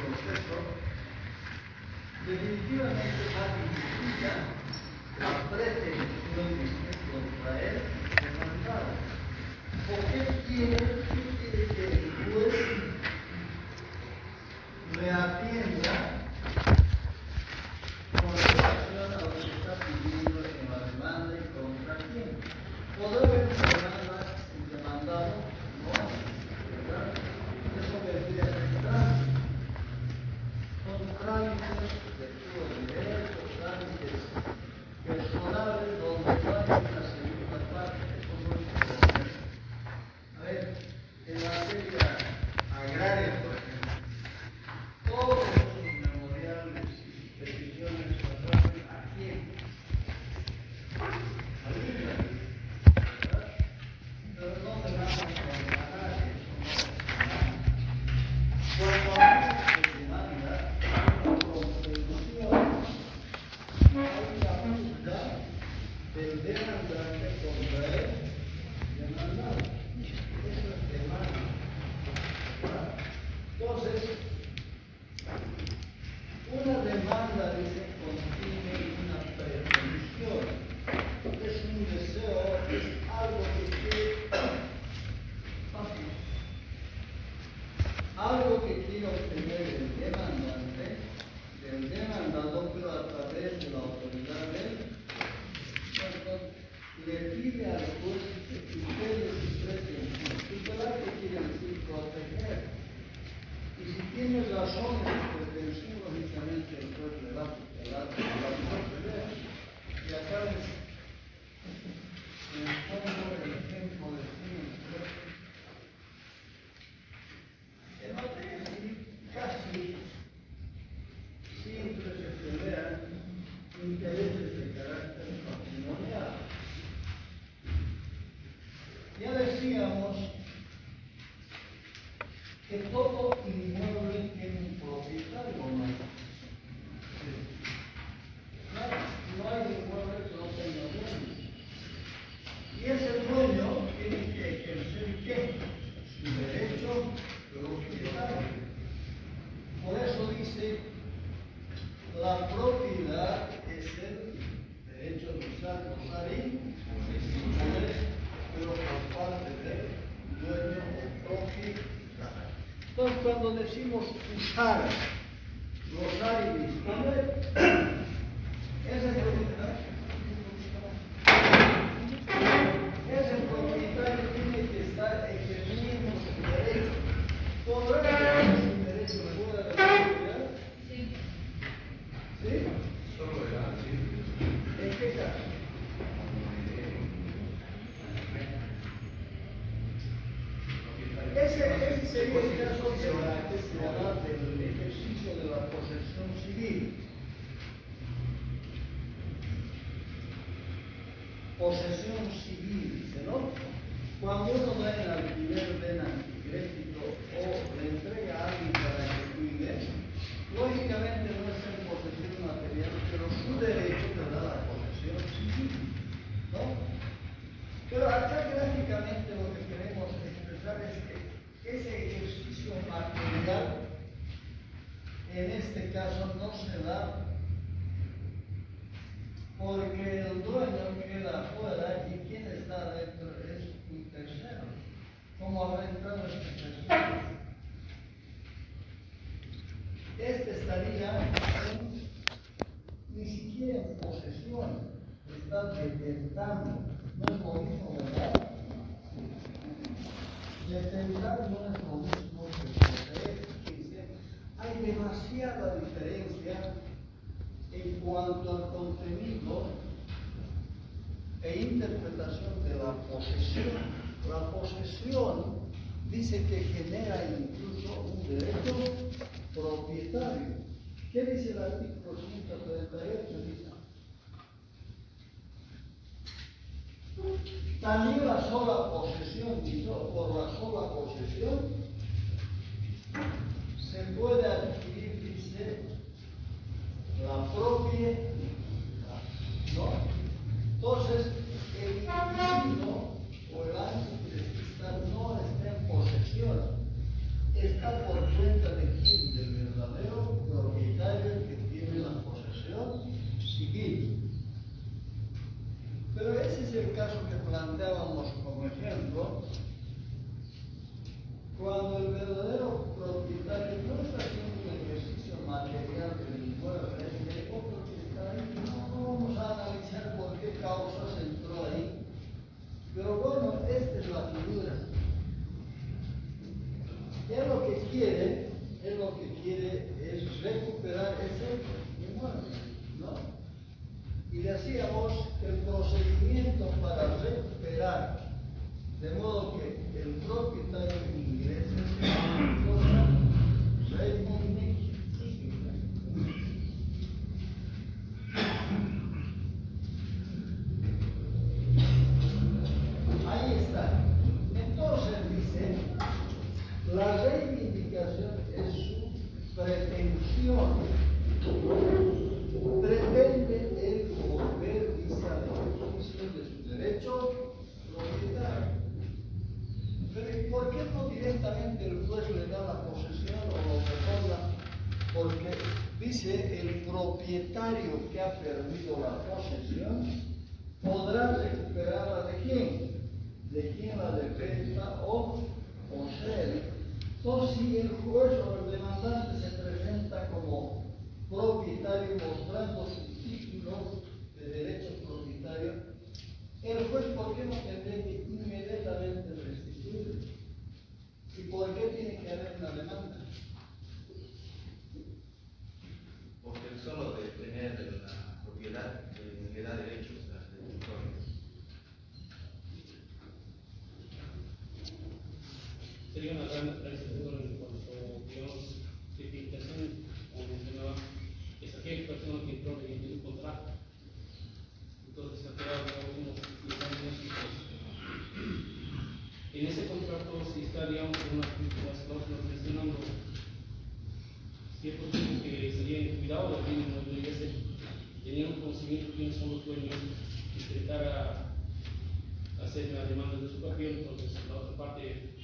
proceso definitivamente magnifica la pretensión de contra él demandada. ¿Por qué quiere que el juez reatienda con relación a lo que está pidiendo en la demanda y contra quién? ¿Podrá haber una demanda sin demandado? No, ¿verdad? Eso vendría a ser trámite. Son trámites de puro derecho, trámites personales donde no hay una segunda parte. Eso no es importante. A ver, en la materia agraria, por ejemplo, todos los memoriales y peticiones pasaron a quién? Al INTA, ¿verdad? Pero no dejamos con nadie, eso no es nada. Cuando demanda, una contribución, hay la posibilidad del demandante contra él demandado. Eso es demanda. ¿Verdad? Entonces, una demanda, dice, contiene una pretensión. Es un deseo, es algo que quiere, algo que quiere obtener el demandante, del demandado, pero a través de la autoridad de él. Le pide al juez que ustedes expresen su tutelar, que quiere decir proteger. Y si tiene razón en su pretensión, lógicamente el juez le va a tutelar, le va a proteger. Y acá les pongo el ejemplo de siempre. En materia civil casi siempre se pelean intereses de carácter patrimonial. Ya decíamos que todo inmueble tiene un propietario, ¿no? No hay inmueble que no tenga dueño. Y ese dueño tiene que ejercer ¿qué? Su derecho propietario. Por eso dice, la propiedad es el derecho de usar, gozar y disponer, pero por parte del dueño o propietario. Entonces, cuando decimos usar, gozar y disponer, ese propietario tiene que estar ejerciendo su derecho. ¿Podrá ejercer su derecho fuera de la propiedad? Sí. ¿Sí? Solo verá, sí. ¿En qué caso? Ese sería el caso que se habla del ejercicio de la posesión civil. Posesión civil, dice, ¿no? Cuando uno da en alquiler, den anticrédito o le entrega a alguien para que cuide, lógicamente no es en posesión material, pero su derecho te da la posesión civil, ¿no? Pero acá gráficamente lo que queremos expresar es que ese ejercicio material, en este caso, no se da porque el dueño queda afuera y quien está adentro es un tercero. ¿Cómo habrá entrado este tercero? Este estaría ni siquiera en posesión, está detentando. No es lo mismo, ¿verdad? Detentar no es lo mismo que poseer. Hay demasiada diferencia en cuanto al contenido e interpretación de la posesión. La posesión dice que genera incluso un derecho propietario. ¿Qué dice el artículo 138? Dice, también la sola posesión, por la sola posesión, se puede adquirir, dice, la propiedad, ¿no? Entonces, el individuo o el anticrestista no está en posesión, está por cuenta de quién, del verdadero es recuperar ese inmueble, ¿no? Y decíamos que el procedimiento para recuperar, de modo que el propietario ingrese en cosa reivindicativa. Ahí está. Entonces dice, la reivindicación es su pretensión. Pretende el volver, dice, a la ejecución de su derecho propietario. Pero ¿por qué no directamente el juez le da la posesión o lo retorna? Porque dice el propietario que ha perdido la posesión podrá recuperarla de quién, de quien la defensa o posee. Entonces, si el juez o el demandante se presenta como propietario mostrando su título de derecho propietario, el juez, ¿por qué no tendría que inmediatamente restituir? ¿Y por qué tiene que haber una demanda? Porque el solo de tener la propiedad le da derechos a los usuarios. Sería una gran transición en cuanto, digamos, certificación, como mencionaba, es aquella persona que entró en un contrato. Entonces, ha quedado unos 10 años y pues, en ese contrato sí está, digamos, unas cláusulas mencionando ciertos tipos que serían en cuidado del bien inmueble, ya se tenían un conocimiento de quiénes son los dueños, intentar hacer la demanda de su papel, entonces la otra parte.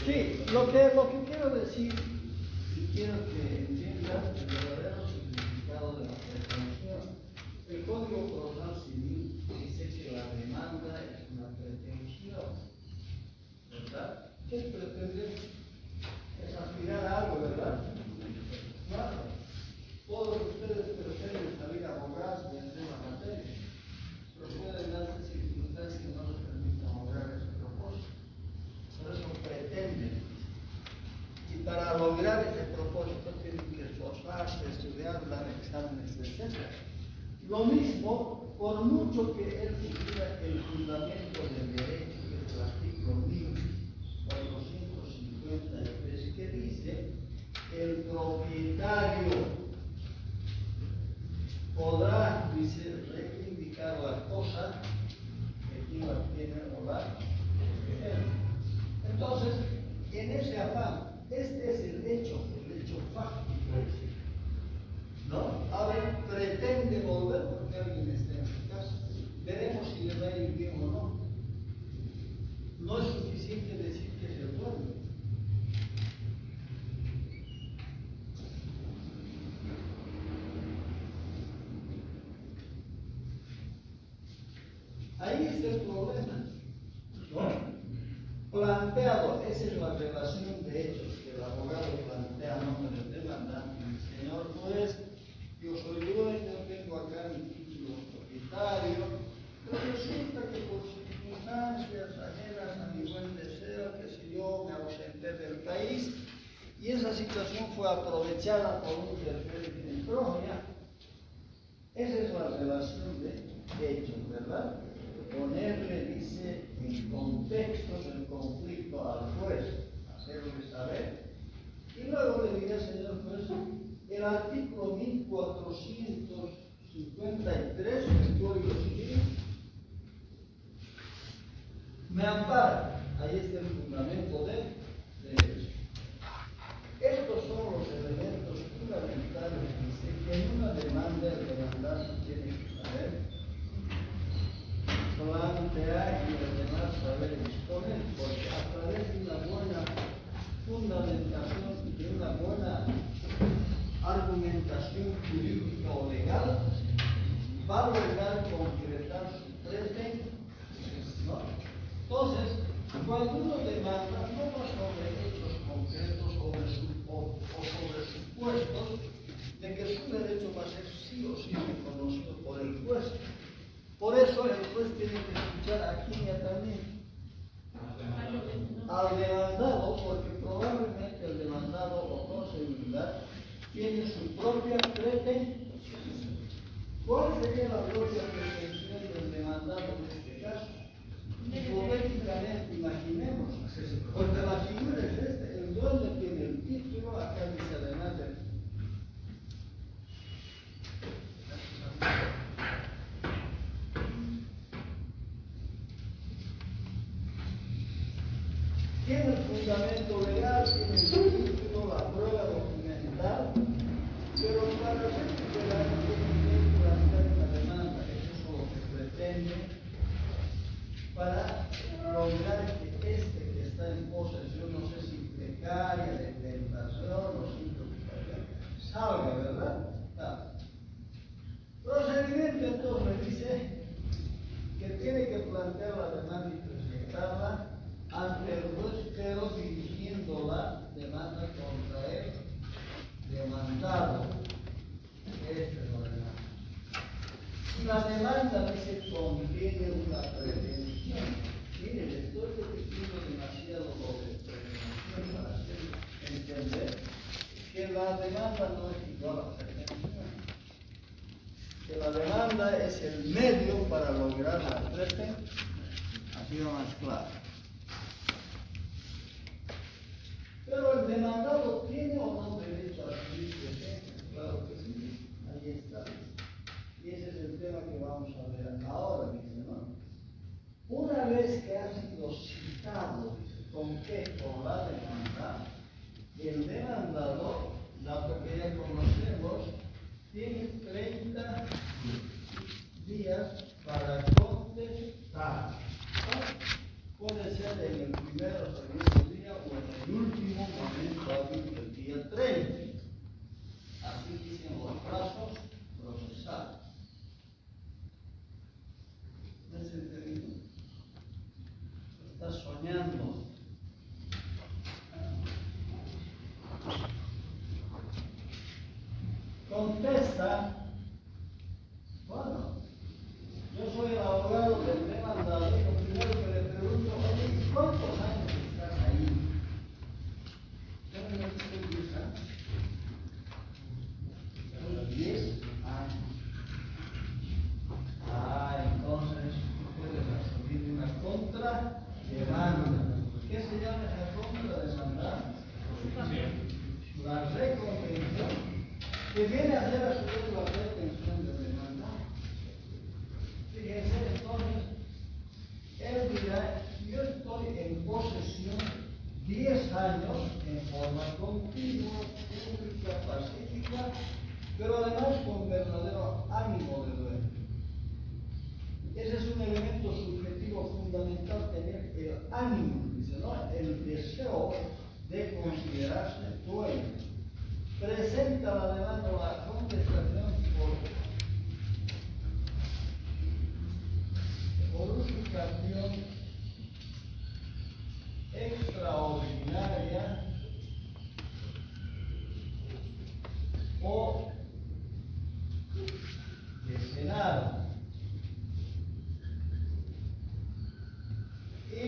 Sí, lo que quiero decir, y quiero que entiendan el verdadero significado de la pretensión. El Código Procesal Civil dice que la demanda es una pretensión, ¿verdad? ¿Qué pretende? Es aspirar a algo, ¿verdad? Claro. Todos ustedes pretenden salir abogados y hacer la materia, pero pueden darse circunstancias que no les permitan lograr ese propósito. Por eso pretenden. Y para lograr ese propósito tienen que esforzarse, estudiar, dar exámenes, etc. Lo mismo, por mucho que él tuviera el fundamento del derecho, que es el artículo 1453, que dice, el propietario podrá, dice, reivindicar la cosa que quien la tiene o la posee. Entonces, en ese afán, este es el hecho fáctico, ¿no? Ahora pretende volver porque alguien esté en su casa. Veremos si le va a ir bien o no. No es suficiente decir que es el dueño. Ahí está el problema, ¿no? Planteado, esa es la relación de hechos que el abogado plantea a nombre del demandante. Señor juez, yo soy dueño, tengo acá mi título propietario, pero resulta que por circunstancias ajenas a mi buen deseo, que si yo me ausenté del país, y esa situación fue aprovechada por un tercero que entró, ya. Esa es la relación de hechos, ¿verdad? Ponerle, dice, en contexto del conflicto al juez, hacerle saber. Y luego le diré, señor juez, el artículo 1453 del Código Civil me ampara. Ahí está el fundamento del derecho. Estos son los elementos fundamentales, dice, que en una demanda el demandante tiene que saber plantear y además saber exponer, porque a través de una buena fundamentación y de una buena argumentación jurídica o legal, va a lograr concretar su pretensión, ¿no? Entonces, cuando uno demanda, no va sobre hechos concretos o sobre supuestos de que su derecho va a ser sí o sí reconocido por el juez. Por eso el juez tiene que escuchar a quién y a también. Al demandado, porque probablemente el demandado o con seguridad tiene su propia pretensión. ¿Cuál sería la propia pretensión del demandado en este caso? Hipotéticamente, imaginemos, porque la figura es esta, el dueño tiene el título, acá dice además de tiene el fundamento legal, tiene el título, la prueba documental, pero para efectos legales tiene que plantear una demanda, eso es lo que pretende, para lograr que este que está en posesión, no sé si precaria, de tentación o sin preocupación, salga, ¿verdad? Está. Procedimiento entonces dice que tiene que plantear la demanda y presentarla ante el juez, pero dirigiendo la demanda contra él demandado. Esta es la demanda. Y la demanda dice contiene una pretensión. Mire, le estoy repitiendo demasiado lo de pretensión para hacer entender que la demanda no es igual a pretensión. Que la demanda es el medio para lograr la pretensión. Ha sido más claro. Pero el demandado tiene o no derecho a adquirir presencia, claro que sí, ahí está. Y ese es el tema que vamos a ver ahora, dice, ¿no? Una vez que ha sido citado, dice, ¿con qué? Con la demanda, el demandador, dato que ya conocemos, tiene 30 días para contestar. Puede ser en el primero o segundo día o en el último momento hábil del día 30. Así dicen los plazos procesales. ¿No se entendido? Estás soñando. Contesta. Bueno, yo soy el abogado del demandado y lo primero que le pregunto, oye, ¿cuántos años estás ahí? ¿Ya me dijiste 10 años? 10 años. Entonces puedes recibir una contrademanda. ¿Qué se llama esa contrademanda? La reconvención, que viene a ser a su vez la retención de demanda. Fíjense, entonces, él dirá, yo estoy en posesión 10 años en forma continua, pública, pacífica, pero además con verdadero ánimo de dueño. Ese es un elemento subjetivo fundamental, tener el ánimo, dice, ¿no? El deseo de considerarse dueño. Presenta la demanda o la contestación por usurpación extraordinaria o desenada. Y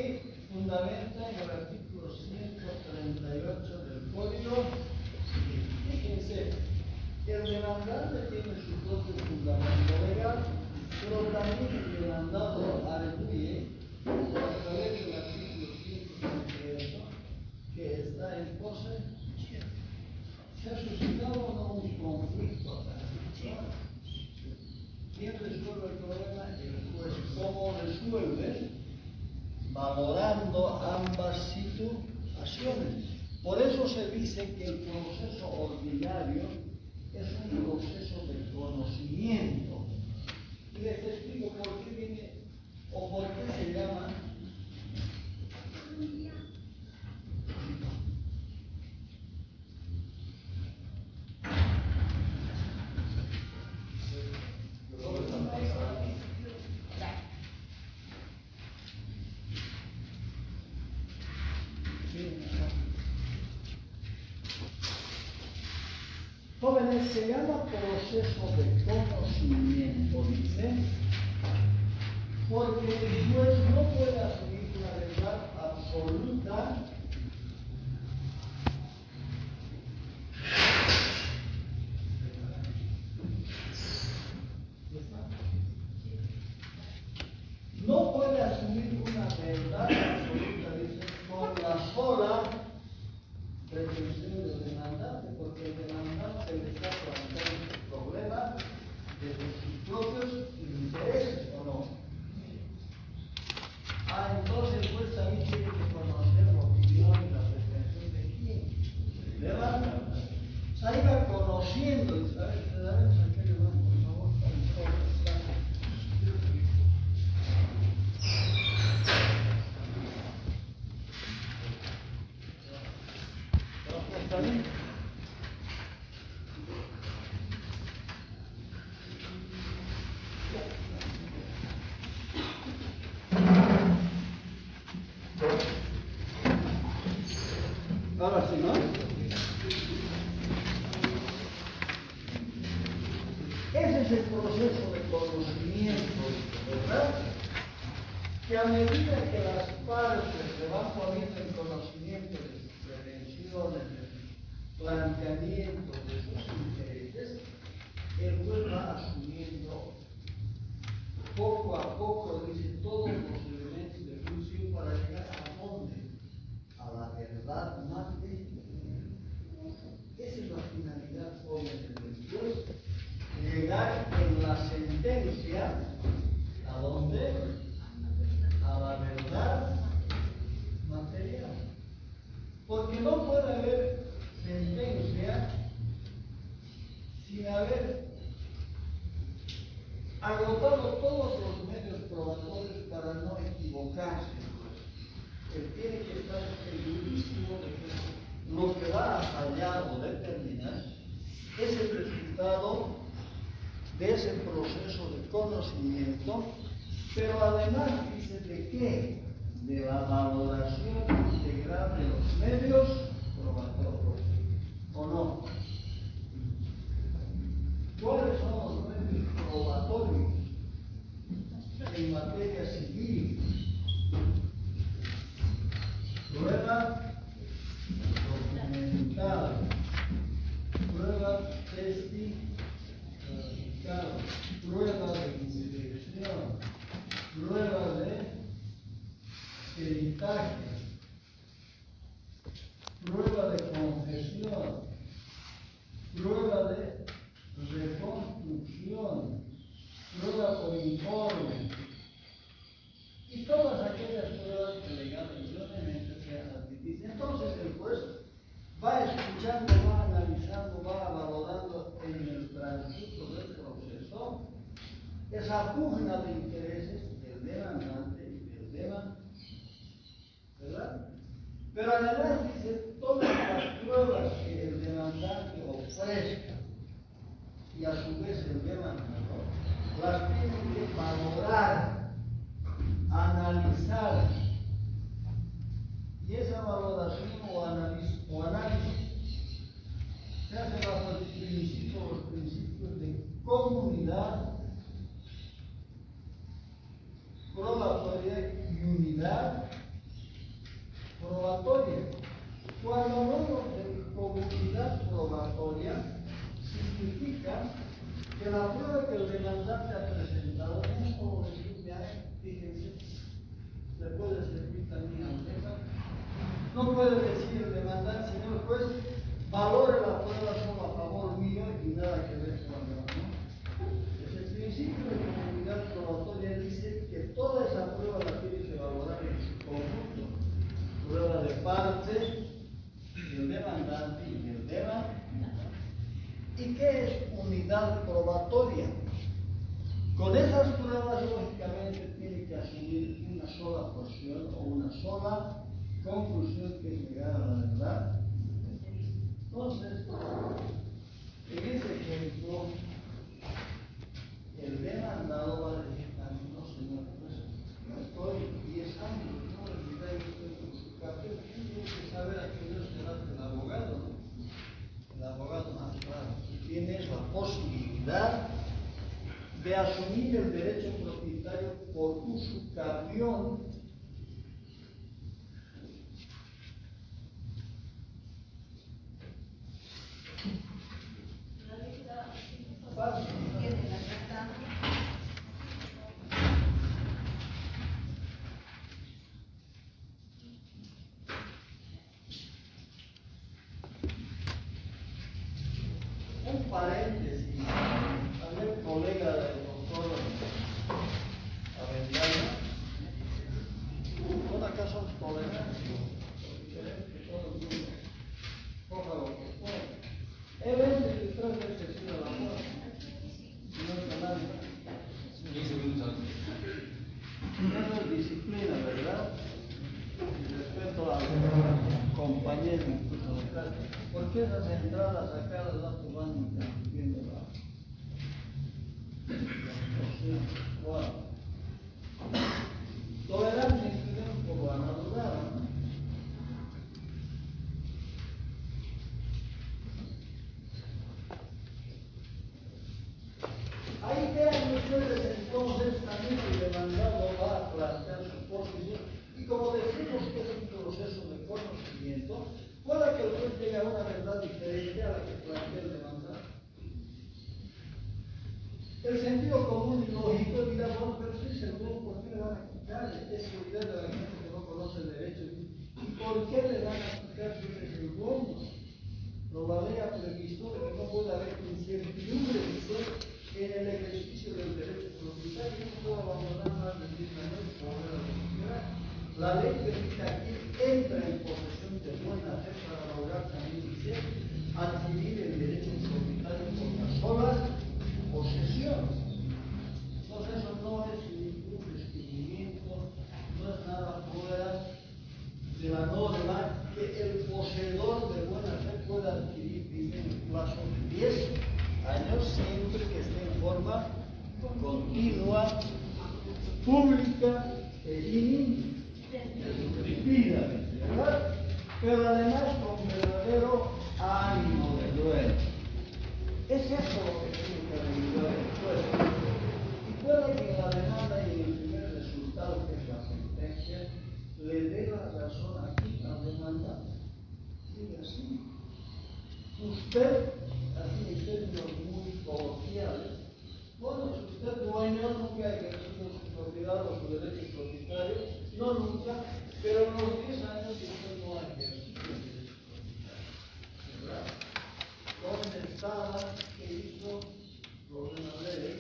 fundamenta en el artículo 138 del Código Civil. Fíjense, el demandante tiene su propio fundamento legal, pero también el demandado arguye, a través del artículo 138, que está en posesión. ¿Se ha suscitado o no un conflicto acá? ¿Quién resuelve el problema? El juez. ¿Cómo resuelve? Valorando ambas situaciones. Por eso se dice que el proceso ordinario es un proceso de conocimiento. Y les explico por qué viene o por qué se llama jóvenes, se llama proceso de conocimiento, dice, porque el juez no puede asumir una verdad absoluta ese proceso de conocimiento, ¿verdad? Que a medida que las partes se van poniendo en conocimiento de sus prevenciones, de sus planteamientos, de sus intereses, el juez va asumiendo poco a poco, dice, todos los elementos de juicio para llegar a dónde, a la verdad más de esa es la finalidad hoy del juez, llegar en la sentencia a dónde, a la verdad material, porque no puede haber sentencia sin haber agotado todos los medios probatorios para no equivocarse. Él tiene que estar segurísimo de que lo que va a fallar o determinar es el resultado de ese proceso de conocimiento, pero además dice de qué, de la valoración integral de los medios probatorios, ¿o no? ¿Cuáles son los medios probatorios en materia civil? Prueba documental, prueba testifical, prueba de inspección, prueba de peritaje, prueba de confesión, prueba de reconstrucción, prueba por informe, y todas aquellas pruebas que legalmente sean admitidas. Entonces el juez va escuchando, va analizando, va valorando en el transcurso del proceso esa pugna de intereses del demandante y del demandado, ¿verdad? Pero además dice, todas las pruebas que el demandante ofrezca y a su vez el demandador las tiene que valorar, analizar, y esa valoración o análisis se hace bajo los principios de comunidad, probatoria y unidad probatoria. Cuando hablamos de comunidad probatoria, significa que la prueba que el demandante ha presentado no es como decir, ya, fíjense, le puede servir también al demandante. No puede decir el demandante, señor juez, valore la prueba solo a favor mío y nada que ver con el demandante. El principio de comunidad probatoria dice que toda esa prueba la tiene que valorar en su conjunto. Prueba de parte del demandante y del demandado. ¿Y qué es unidad probatoria? Con esas pruebas, lógicamente, tiene que asumir una sola porción o una sola conclusión, que es llegar a la verdad. Entonces, en ese ejemplo, el demandado va a decir, no señor, pues yo estoy 10 años, no olvidé usted con su papel, tiene que saber a qué Dios será el abogado, ¿no? El abogado más claro, tiene la posibilidad de asumir el derecho propietario por usucapión un paréntesis. Había un colega del doctor Avendano, ¿son acaso tolerantes? Diferente, todo el mundo coja lo que pueda. Él es el que 3 veces ha ido a la muerte, no es nadie. 15 minutos antes. Eso es disciplina, ¿verdad? Y respeto al compañero incluso de clase. ¿Por qué esas entradas acá las van interrumpiendo? demandado va a plantear su posición y como decimos que es un proceso de conocimiento, pueda que el juez llegue a una verdad diferente a la que plantea el demandado. El sentido común y lógico dirá, bueno, pero si es el juez, ¿por qué le van a quitar? Es seguridad de la gente que no conoce el derecho. ¿Y por qué le van a quitar si es el bueno? La ley ha previsto que no puede haber incertidumbre, dice, en el ejercicio del derecho propietario, no puedo abandonar más de 10 años por la sociedad. La ley permite aquí, entra en posesión de buena fe para lograr también, dice, adquirir el derecho propietario por las solas posesiones. Entonces eso no es ningún descubrimiento, no es nada fuera de la norma que el poseedor de buena fe pueda adquirir en un plazo de 10 años siempre que esté en forma continua, pública e ininterrumpida, ¿verdad? Pero además con verdadero ánimo de dueño. Es eso lo que tiene que regular el juez. Y puede que la demanda y el primer resultado, que es la sentencia, le dé la razón aquí al demandante. Diga así. Usted, así en términos muy coloquiales, bueno, si usted dueño nunca ha ejercido su propiedad o su derecho propietario, no nunca, pero en los 10 años usted no ha ejercido el derecho propietario. ¿Verdad? ¿Dónde estaba? ¿Qué hizo? Problema de ley.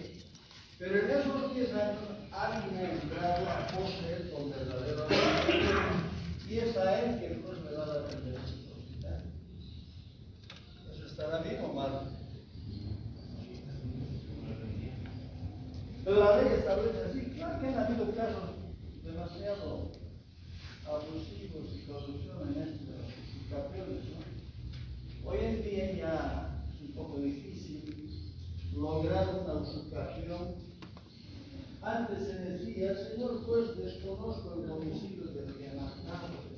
Pero en esos 10 años alguien ha entrado a poseer con verdadero derecho y es a él que el juez le va a dar el derecho propietario. ¿Eso estará bien o mal? Pero la ley establece así. Claro que han habido casos demasiado abusivos y corrupción en esto de los justificatorios, ¿no? Hoy en día ya es un poco difícil lograr una usurpación. Antes se decía, señor juez, desconozco el domicilio del demandado.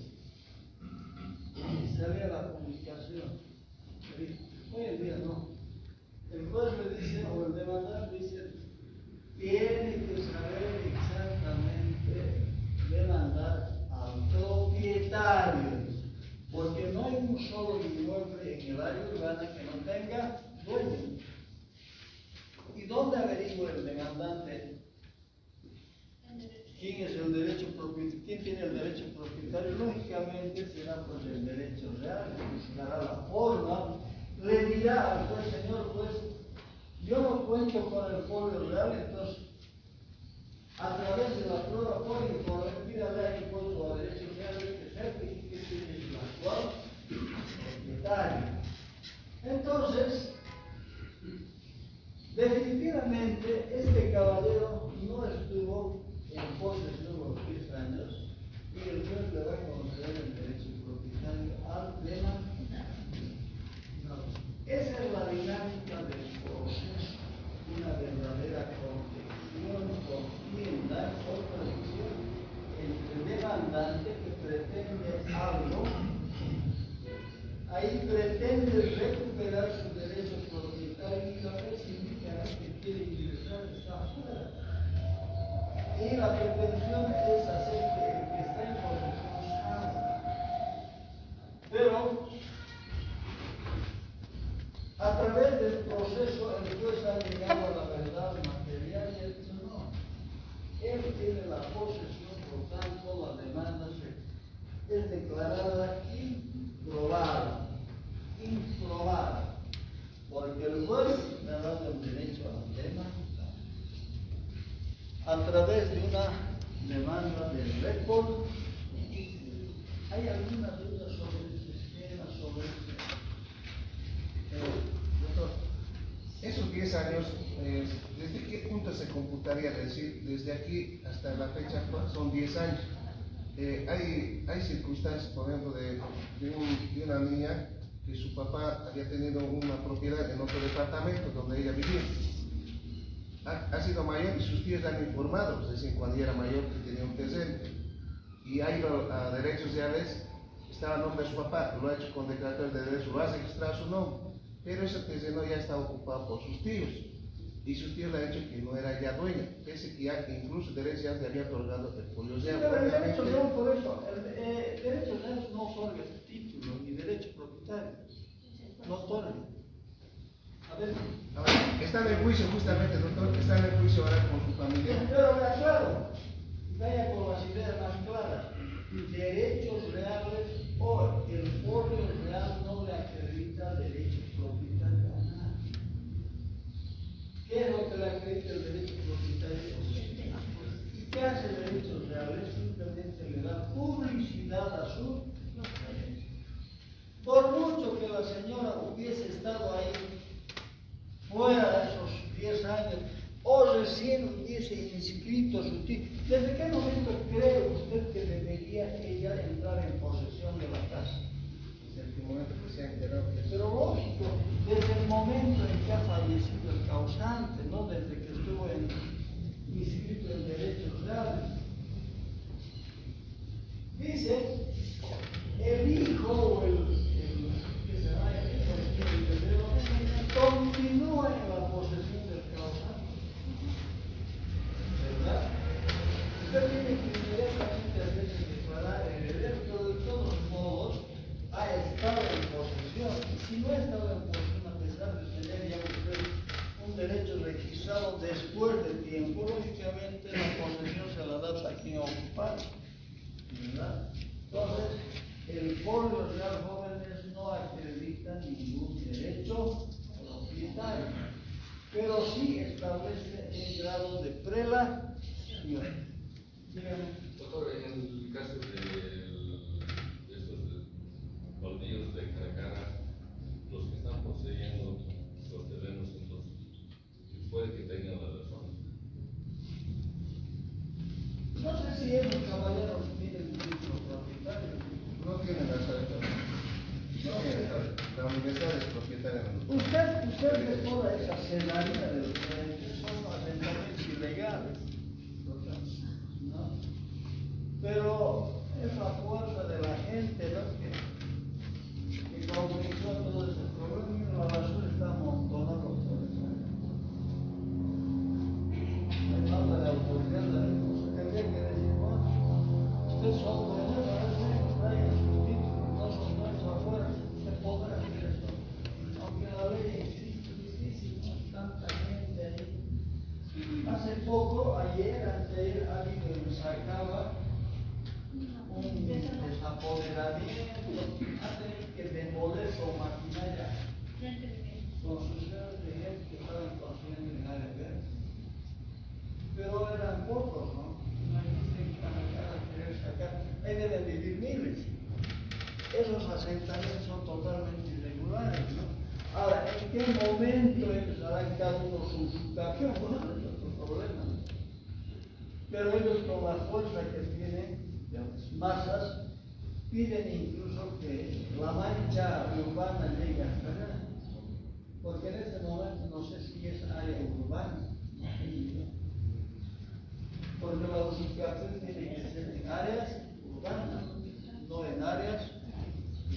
Y se vea la comunicación. Hoy en día no. El juez le dice, o el demandante dice, tiene que saber exactamente demandar al propietario, porque no hay un solo inmueble en el área urbana que no tenga dueño. ¿Y dónde averigua el demandante quién es el derecho propietario? ¿Quién tiene el derecho propietario? Lógicamente será pues el derecho real, buscará la forma, le dirá al juez, señor juez, yo no cuento con el folio real, entonces a través de la prueba por informe, pídale a impuesto a derechos reales que certifique que es el actual propietario. Entonces, definitivamente este caballero no estuvo en posesión los 10 años y el juez le va a conceder el derecho propietario al demandante. Esa es la dinámica del proceso, una verdadera competición, contienda, contradicción entre el demandante que pretende algo, ahí pretende recuperar su derecho propietario y la vez indica que quiere ingresar está afuera. Y la pretensión es hacer que el que está en posesión salga. Pero a través del proceso el juez ha llegado a la verdad material y él dice no. Él tiene la posesión, por tanto la demanda es declarada improbada. Improbada. Porque el juez le ha dado el derecho a la demanda a través de una demanda del récord. ¿Hay alguna duda sobre este esquema, sobre este? Doctor, esos 10 años, ¿desde qué punto se computaría? Es decir, desde aquí hasta la fecha actual son 10 años. Hay circunstancias, por ejemplo, de una niña que su papá había tenido una propiedad en otro departamento donde ella vivía. Ha sido mayor y sus tíos la han informado, es decir, cuando ella era mayor que tenía un terreno. Y ha ido a derechos reales, estaba a nombre de su papá, lo ha hecho con declaratorio de derechos, lo ha registrado su nombre, pero ese terreno ya está ocupado por sus tíos. y su tío le ha dicho que no era ya dueña, pese que ya incluso de herencia le había otorgado el folio Sí, de pero el derecho obviamente. real, por eso, derechos reales no otorga título ni derecho propietario. No otorga. A ver. Ahora, está en el juicio justamente, doctor, está en el juicio ahora con su familia. Pero me aclaro, vaya con las ideas más claras. Derechos reales o el folio real no le acredita derechos propietarios a nadie. ¿Qué es lo que le acredita el derecho propietario? ¿Y qué hace derechos reales? Simplemente le da publicidad a su derechos. Por mucho que la señora hubiese estado ahí fuera de esos 10 años, o recién hubiese inscrito su título, ¿desde qué momento cree usted que debería ella entrar en posesión de la casa? Desde el momento que se ha enterado que Pero lógico, desde el momento en que ha fallecido el causante, no desde que estuvo inscrito en derechos reales. Dice, el hijo o ¿qué será? El hijo, el heredero, continúa en la posesión del causante. ¿Verdad? Usted tiene que inmediatamente hacerse declarar heredero, pero de todos modos ha estado en posesión. Y si no ha estado en posesión, a pesar de tener ya usted un derecho registrado después del tiempo, lógicamente la posesión se la da a quien ocupar. ¿Verdad? Entonces, el folio real, jóvenes, no acredita ningún derecho propietario, pero sí establece el grado de prelación. Dígame. Doctor, en el caso de estos baldíos de Caracara, los que están poseyendo los terrenos, entonces, puede que tengan la razón. No sé si esos caballeros tienen título propietario. no tienen la salida. La universidad es propietaria de los Usted ve toda esa sedaría de los que son asentamientos ilegales, ¿no? Pero es la fuerza de la gente, ¿no? que comenzó todo ese problema y la basura está amontonada por eso. Hay falta de autoridad, ¿no? Tendría que decir, bueno, ustedes son buenos, a veces traigan sus títulos, no son buenos afuera, se podrá hacer eso. Aunque la ley existe, difícil, ¿no? Tanta gente ahí. Hace poco, ayer, anteayer, alguien sacaba un desapoderamiento, ha tenido que demoler con maquinaria, con sus dedos de gente que estaban construyendo en área verde. Pero eran pocos, ¿no? No existen que van a querer sacar. Ahí deben vivir miles. Esos asentamientos son totalmente irregulares, ¿no? Ahora, ¿en qué momento ellos harán cada uno su ubicación? Bueno, es otro problema, ¿no? Pero ellos con la fuerza que tienen, de las masas, piden incluso que la mancha urbana llegue hasta allá. Porque en este momento no sé si es área urbana. Porque la ubicación tiene que ser en áreas urbanas, no en áreas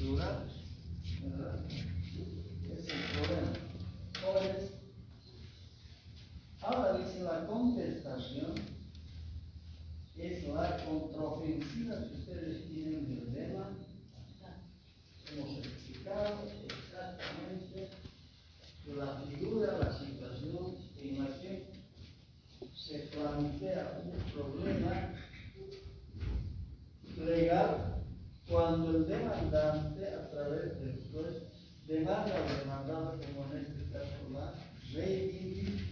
rurales. ¿Verdad? Ese es el problema. Jóvenes, ahora dice la contestación es la contraofensiva que ustedes tienen del tema. Hemos explicado exactamente la figura, la situación en la que se plantea un problema legal cuando el demandante, a través del juez, demanda al demandado, como en este caso la reivindicación.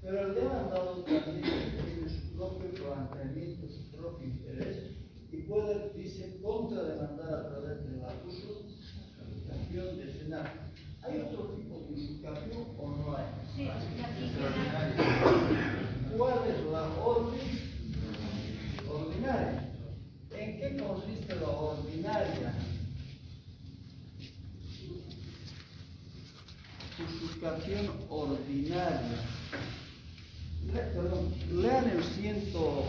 Pero el demandado también tiene su propio planteamiento, su propio interés, y puede, dice, contrademandar a través del abuso, calificación de escenario. ¿Hay otro tipo de ubicación o no hay? Sí, ¿Cuál es la ordinaria? ¿En qué consiste la ordinaria? Justificación ordinaria. Perdón, lean el 134,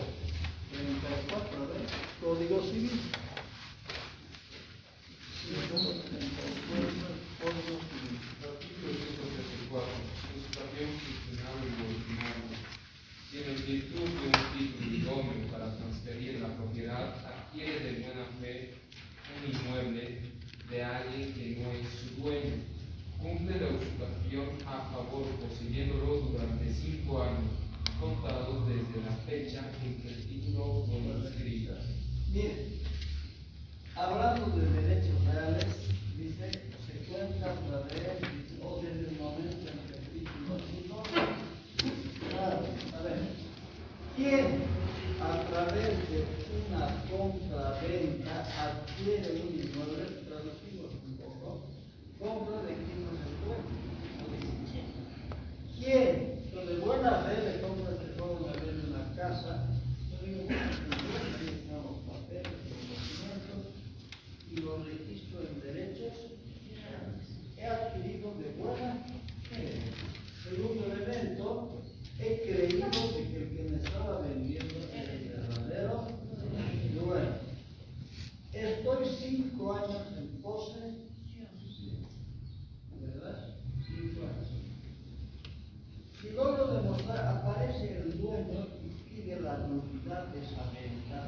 Código Civil. 134, Código Civil. Artículo 134. Justificación virtud de un título idóneo para transferir la propiedad, adquiere de buena fe un inmueble de alguien que no es su dueño. Cumple la usurpación a favor, poseyéndolo durante 5 años, contados desde la fecha en que el título fue escrito. Mire, hablando de derechos reales, dice, se cuenta otra vez, o desde el momento en que el título vino. Claro, a ver, ¿quién a través de una compra-venta adquiere un inmueble? Traducimos un poco. Compra de quién no es el dueño. ¿Quién? Yo de buena fe le compra a este joven a ver una casa. Yo digo, bueno, ahí están los papeles, los documentos y los registro en derechos. He adquirido de buena fe. Segundo elemento, he creído de que el que me estaba vendiendo era el verdadero dueño. Estoy 5 años en posesión. ¿Verdad? 5 años. Si logro demostrar, aparece el dueño y pide la nulidad de esa venta.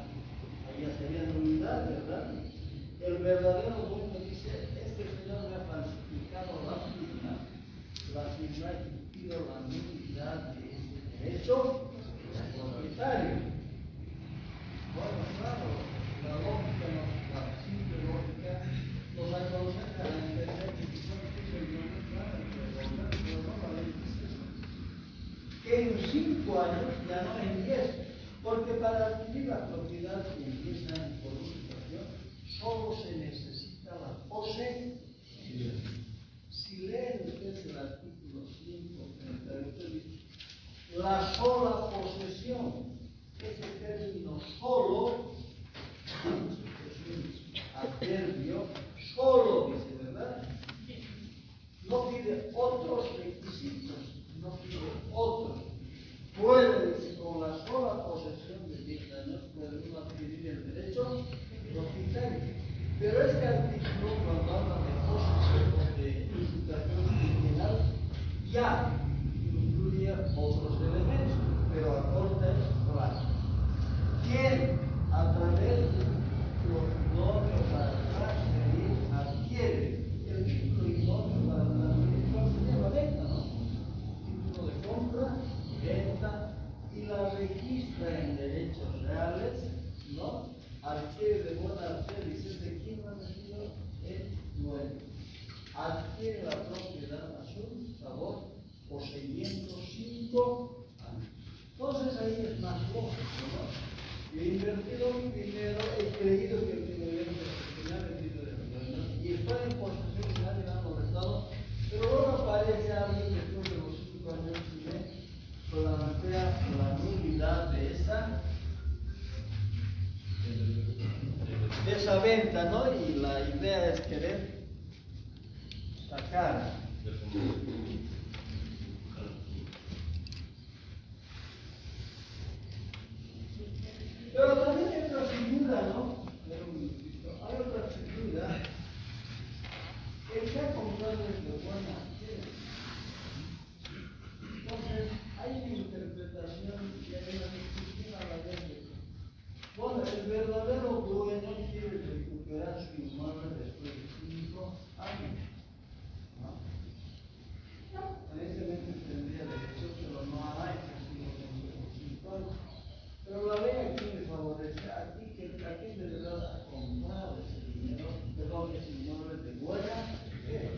Ahí ya sería nulidad, ¿verdad? El verdadero dueño dice, este señor me ha falsificado la firma y pido la nulidad de este derecho propietario. Bueno, claro, la lógica, la simple lógica, nos aconseja a entender que son millones, claro, pero no la ley dice eso. Que en 5 años, ya no en 10, porque para adquirir la propiedad en 10 años por usurpación, solo se necesita la posesión. Si leen ustedes el artículo 538, dice, la sola posesión, ese término solo, adverbio, solo dice, ¿verdad? No pide otros requisitos, no pide otros. Puede, dice, con la sola posesión de 10 años, puede uno adquirir el derecho propietario. Pero este artículo, cuando habla de posesión de usurpación criminal, ya incluye otros elementos, pero a corte plazo. ¿Quién a través de un idóneo para transferir adquiere el título idóneo para transferir? ¿Cuál sería la venta, no? Título de compra, venta y la registra en derechos reales, ¿no? Adquiere de buena fe, dice, ¿de quién ha nacido el dueño? Adquiere la propiedad a su favor, poseyendo 5 años. Entonces ahí es más lógico, ¿no? Yo he invertido mi dinero, he creído que el que me ha vendido de dueño y estoy en posesión y nadie me ha molestado, pero luego aparece alguien después de los 5 años y me plantea la nulidad de esa venta, ¿no? Y la idea es querer sacar. Pero también hay otra figura, ¿no? Hay otra figura. El que ha comprado es de buena fe. Entonces, hay una interpretación y hay una discusión a la vez de bueno, el verdadero dueño quiere recuperar su inmueble después de 5 años. ¿No? Evidentemente tendría derecho, pero no hay castigo dentro de 5 años. Pero la ley aquí me favorece a ti que aquel de verdad ha comprado ese dinero, perdón, ese inmueble de buena fe.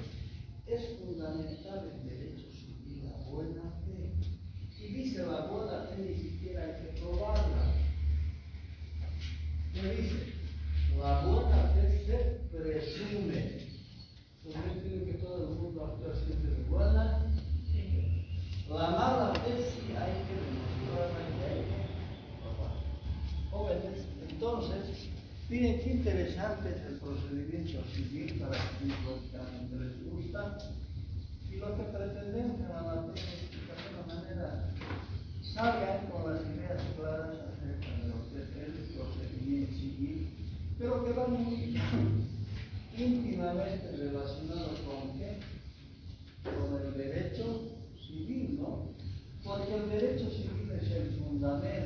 Es fundamental el derecho civil, la buena fe. Y dice la buena fe ni siquiera hay que probarla. ¿Qué dice? La buena fe se presume. ¿Usted cree que todo el mundo actúa siempre de buena? La mala fe sí hay que demostrarla y hay que probarla. Jóvenes, entonces, miren qué interesante es el procedimiento civil para que lógicamente les gusta. Y lo que pretendemos en la materia es que de alguna manera salgan con las ideas claras acerca de lo que es el procedimiento civil, pero que van muy íntimamente relacionados con ¿qué? Con el derecho civil, ¿no? Porque el derecho civil es el fundamento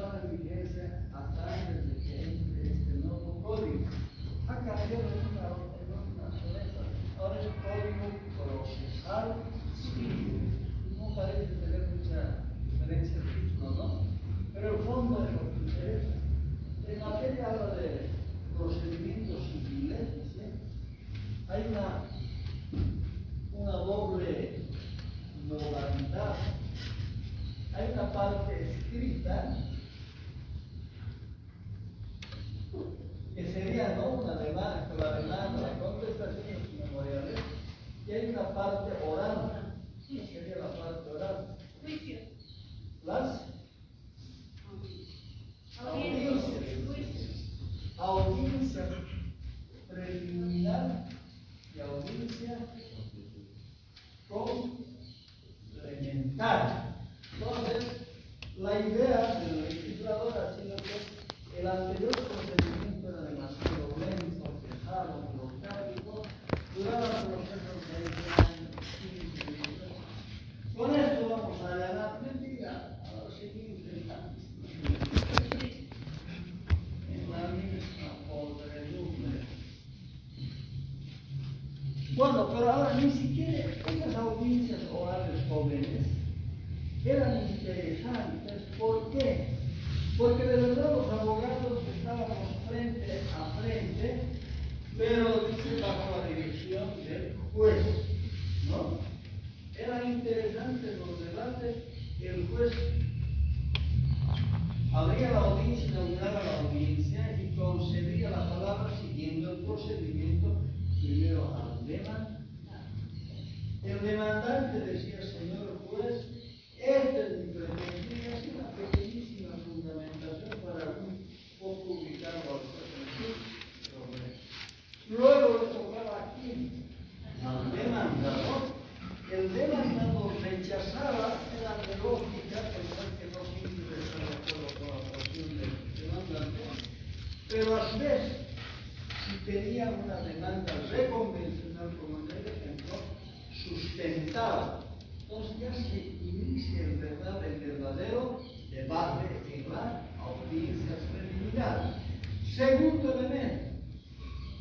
entrado en vigencia hasta antes de que entre este nuevo código. Ha cambiado en una soleta. Ahora es código procesal civil. No parece tener mucha diferencia de título, ¿no? Pero el fondo es lo que interesa. En materia habla de procedimientos civiles, ¿sí? Hay una doble modalidad. Hay una parte escrita que sería, ¿no?, una demanda, la demanda, la contestación de los memoriales, y hay una parte oral, que sería la parte oral. Juicio. Las Audiencia. audiencia preliminar y audiencia complementaria. Entonces, la idea del legislador ha sido que el anterior procedimiento era demasiado lento, pesado, burocrático, duraba procesos de 20 años, 15 años. Con esto vamos a ganar mentira, ahora seguimos intentando. En la misma podredumbre. Bueno, pero ahora ni siquiera esas audiencias orales jóvenes eran interesantes. ¿Por qué? Porque de verdad los abogados estábamos frente a frente, pero dice bajo la dirección del juez, ¿no? Eran interesantes los debates. El juez abría la audiencia, inauguraba la audiencia y concedía la palabra siguiendo el procedimiento primero al demandante. El demandante decía: señor juez, esta es mi pretensión, es una pequeñísima fundamentación para publicarlo al juez. Luego le tocaba aquí al demandador. El demandador rechazaba, era de lógica, pensar que no siempre está de acuerdo con la posición del demandante, pero a su vez, si tenía una demanda reconvencional como en el ejemplo, sustentaba. Entonces ya se inicia el verdadero debate en la audiencia preliminar. Segundo elemento.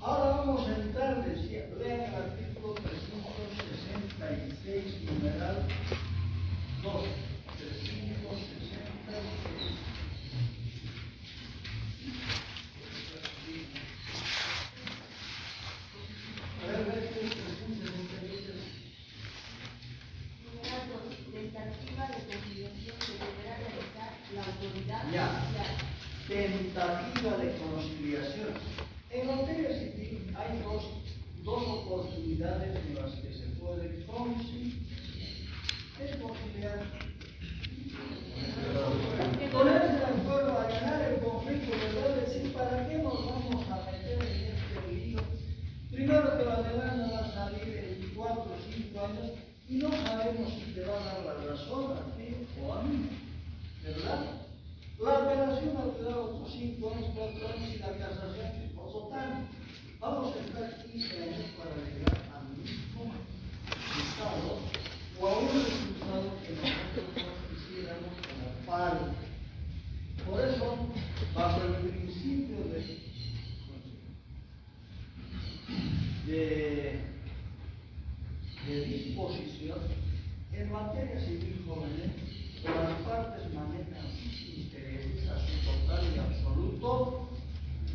Ahora vamos a entrar, decía, lean el artículo 366, numeral 2. 366. A ver, ¿ves qué es 366? Numeral 2. Tentativa de conciliación que deberá realizar la autoridad Ya. judicial. Tentativa de conciliación. En materia civil hay dos oportunidades en las que se puede conciliar. Es conciliar. Ponerse de acuerdo a ganar el conflicto, ¿verdad? Decir, ¿para qué nos vamos a meter en este lío? Primero que la demanda va a salir en 4 o 5 años y no sabemos si te va a dar la razón a ti o a mí, ¿verdad? La apelación va a durar otros 5 años, 4 años y la casación otro tanto. Vamos a estar 15 años para llegar al mismo estado o a un resultado que nosotros no quisiéramos como padre. Por eso, bajo el principio de disposición, en materia civil jóvenes, las partes manejan sus intereses a su total y absoluto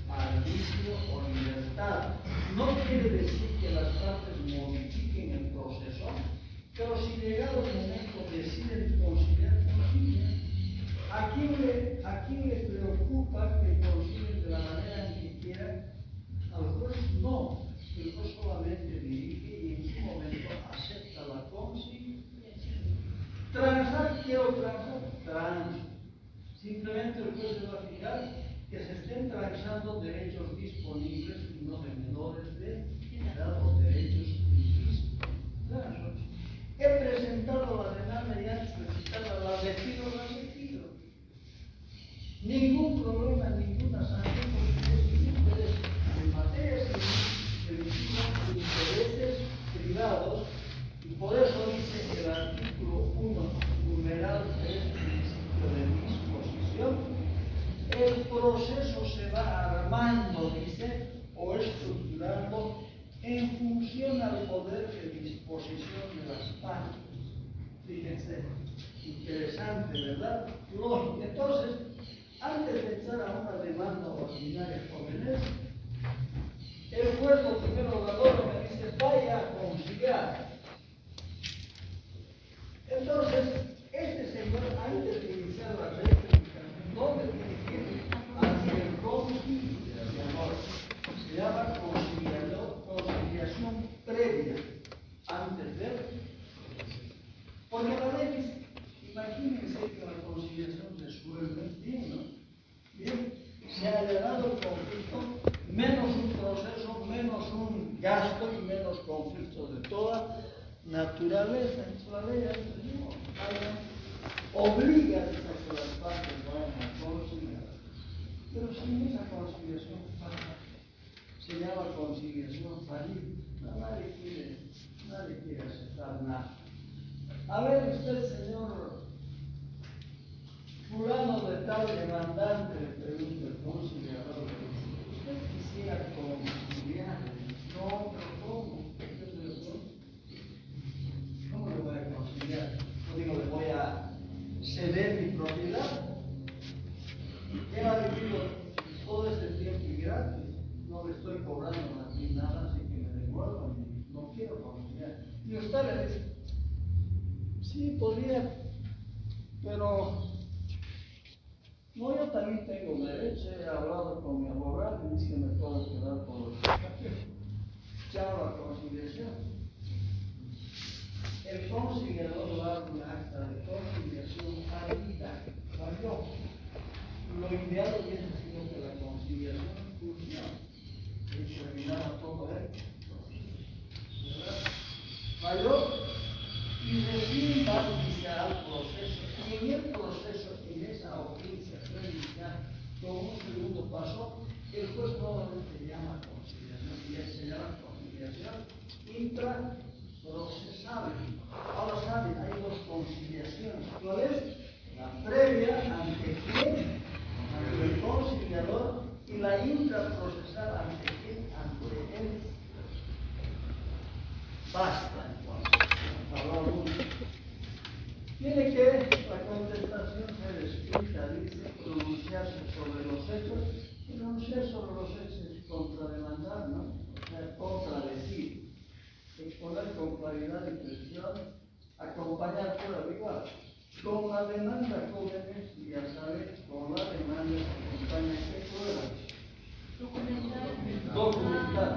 arbitrio o libertad. No quiere decir que las partes modifiquen el proceso, pero si llegado el momento deciden conciliar, concilian. ¿A quién le preocupa que concilien de la manera en que quieran? Al juez no. El juez solamente dirige y en su momento acepta la conciliación. Transar, quiero transar, transo. Simplemente el juez se va a fijar que se estén transando derechos disponibles y no de menores de edad o derechos implícitos. He presentado la demanda y antes de citarla la retiro. Ningún problema, ninguna sanción, porque es un interés en materia civil que vigilan intereses privados, y por eso dice el artículo 1, numeral 3, principio de disposición, el proceso se va armando, dice, o estructurando en función al poder de disposición de las partes. Fíjense, interesante, ¿verdad? Lógico. Entonces, antes de echar a una demanda ordinaria jóvenes, el juez lo primero valora que dice, vaya a conciliar. Entonces, este señor, antes de iniciar la réplica, ¿dónde tiene que ir? Hacia el conciliador. Se llama conciliación previa, antes de. Porque la ley dice, imagínense que la conciliación resuelve bien, ¿no? Bien, se ha allanado el conflicto, menos un proceso, menos un gasto y menos conflictos de toda naturaleza. En la ley obliga a que las partes vayan a conciliar. Pero sin esa conciliación se llama conciliación fallible. Nadie quiere aceptar nada. A ver usted, señor fulano de tal demandante, le pregunta el conciliador, ¿usted quisiera conciliar? No, pero ¿cómo? ¿Cómo le voy a conciliar? Yo digo, le voy a ceder mi propiedad. Él ha vivido todo este tiempo y gratis. No le estoy cobrando a ti nada, así que me devuelvan. No quiero conciliar. Y usted le dice, sí, podría, pero no, yo también tengo derecho. He hablado con mi abogado y dice que me puedo quedar por los casos. Chao la conciliación. El conciliador va a dar un acta de conciliación fallida, falló. Lo ideal hubiese sido que la conciliación funcione y terminara todo esto. Falló y recién va a iniciar al proceso. Y en el proceso, en esa audiencia preliminar, como un segundo paso, el juez nuevamente llama conciliación y se llama conciliación intraprocesal. Ahora saben, hay dos conciliaciones. ¿Cuál es? La previa ante quién, ante el conciliador, y la intraprocesal ante quién, ante él. Basta entonces, habló mucho. Tiene que la contestación ser escrita, dice, pronunciarse sobre los hechos. Pronunciar sobre los hechos es contrademandar, ¿no? O sea, contradecir. Exponer con claridad y precisión, acompañar por igual. Con la demanda, jóvenes, ya saben, con la demanda se acompaña qué prueba. Documentar.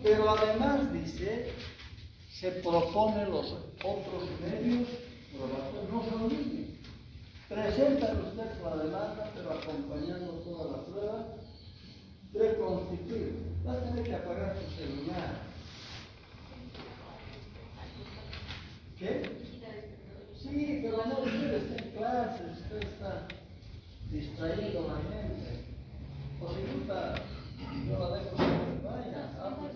Pero además dice, se proponen los otros medios, no se olviden. Presentan ustedes la demanda, pero acompañando toda la prueba, reconstituir. Va a tener que apagar su celular. ¿Qué? Sí, pero no, usted está en clase, usted está distrayendo a la gente. O si gusta, yo la dejo que vaya, hable.